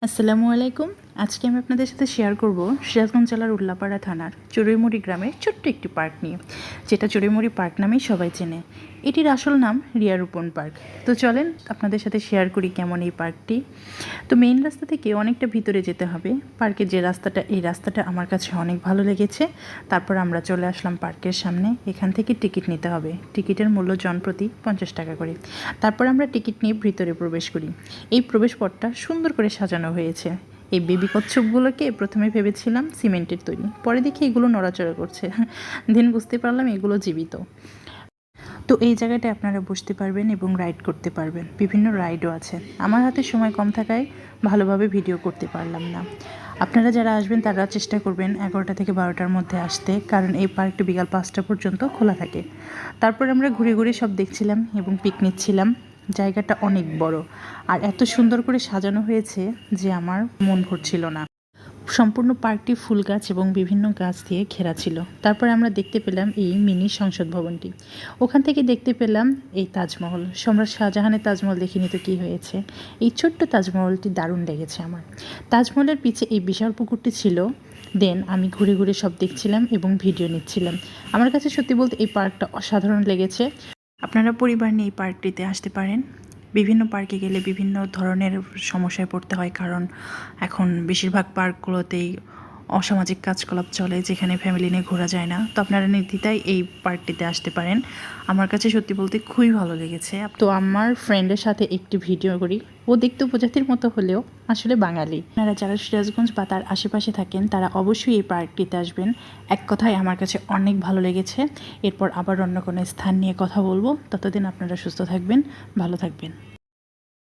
আসসালামু আলাইকুম। আজকে আমি আপনাদের সাথে শেয়ার করব সিরাজগঞ্জ জেলার উল্লাপাড়া থানার চড়ুইমুড়ি গ্রামের ছোট্ট একটি পার্ক নিয়ে, যেটা চড়ুইমুড়ি পার্ক নামেই সবাই চেনে। এটির আসল নাম রিয়ারোপণ পার্ক। তো চলেন আপনাদের সাথে শেয়ার করি কেমন এই পার্কটি। তো মেইন রাস্তা থেকে অনেকটা ভিতরে যেতে হবে। পার্কের যে রাস্তাটা, এই রাস্তাটা আমার কাছে অনেক ভালো লেগেছে। তারপর আমরা চলে আসলাম পার্কের সামনে। এখান থেকে টিকিট নিতে হবে। টিকিটের মূল্য জনপ্রতি 50 টাকা করে। তারপর আমরা টিকিট নিয়ে ভিতরে প্রবেশ করি। এই প্রবেশপথটা সুন্দর করে সাজানো হয়েছে। এই বেবি কচ্ছপগুলোকে প্রথমে ভেবেছিলাম সিমেন্টের তৈরি, পরে দেখি এগুলো নড়াচড়া করছে। দিন বুঝতে পারলাম এগুলো জীবিত। তো এই জায়গাটায় আপনারা বসতে পারবেন এবং রাইড করতে পারবেন। বিভিন্ন রাইডও আছে। আমার হাতে সময় কম থাকায় ভালোভাবে ভিডিও করতে পারলাম না। আপনারা যারা আসবেন তারা চেষ্টা করবেন 11টা থেকে 12টার মধ্যে আসতে, কারণ এই পার্কটি বিকাল 5টা পর্যন্ত খোলা থাকে। তারপর আমরা ঘুরে ঘুরে সব দেখছিলাম এবং পিক নিচ্ছিলাম। জায়গাটা অনেক বড় আর এত সুন্দর করে সাজানো হয়েছে যে আমার মন ভরছিল না। সম্পূর্ণ পার্কটি ফুল গাছ এবং বিভিন্ন গাছ দিয়ে ঘেরা ছিল। তারপরে আমরা দেখতে পেলাম এই মিনি সংসদ ভবনটি। ওখান থেকে দেখতে পেলাম এই তাজমহল। সম্রাট শাহজাহানের তাজমহল দেখিনি তো কী হয়েছে। এই ছোট্ট তাজমহলটি দারুণ লেগেছে আমার। তাজমহলের পিছে এই বিশাল পুকুরটি ছিল। দেন আমি ঘুরে ঘুরে সব দেখছিলাম এবং ভিডিও নিচ্ছিলাম। আমার কাছে সত্যি বলতে এই পার্কটা অসাধারণ লেগেছে। আপনারা পরিবার নিয়ে এই পার্কটিতে আসতে পারেন। বিভিন্ন পার্কে গেলে বিভিন্ন ধরনের সমস্যায় পড়তে হয়, কারণ এখন বেশিরভাগ পার্কগুলোতেই অসামাজিক কাজকলাপ চলে, যেখানে ফ্যামিলি নিয়ে ঘোরা যায় না। তো আপনারা নির্দ্বিধায় এই পার্কটিতে আসতে পারেন। আমার কাছে সত্যি বলতে খুবই ভালো লেগেছে। তো আমার ফ্রেন্ডের সাথে একটি ভিডিও করি। ও দেখতে উপজাতির মতো হলেও আসলে বাঙালি। আপনারা যারা সিরাজগঞ্জ বা তার আশেপাশে থাকেন তারা অবশ্যই এই পার্কটিতে আসবেন। এক কথায় আমার কাছে অনেক ভালো লেগেছে। এরপর আবার অন্য কোনো স্থান নিয়ে কথা বলবো। ততদিন আপনারা সুস্থ থাকবেন, ভালো থাকবেন।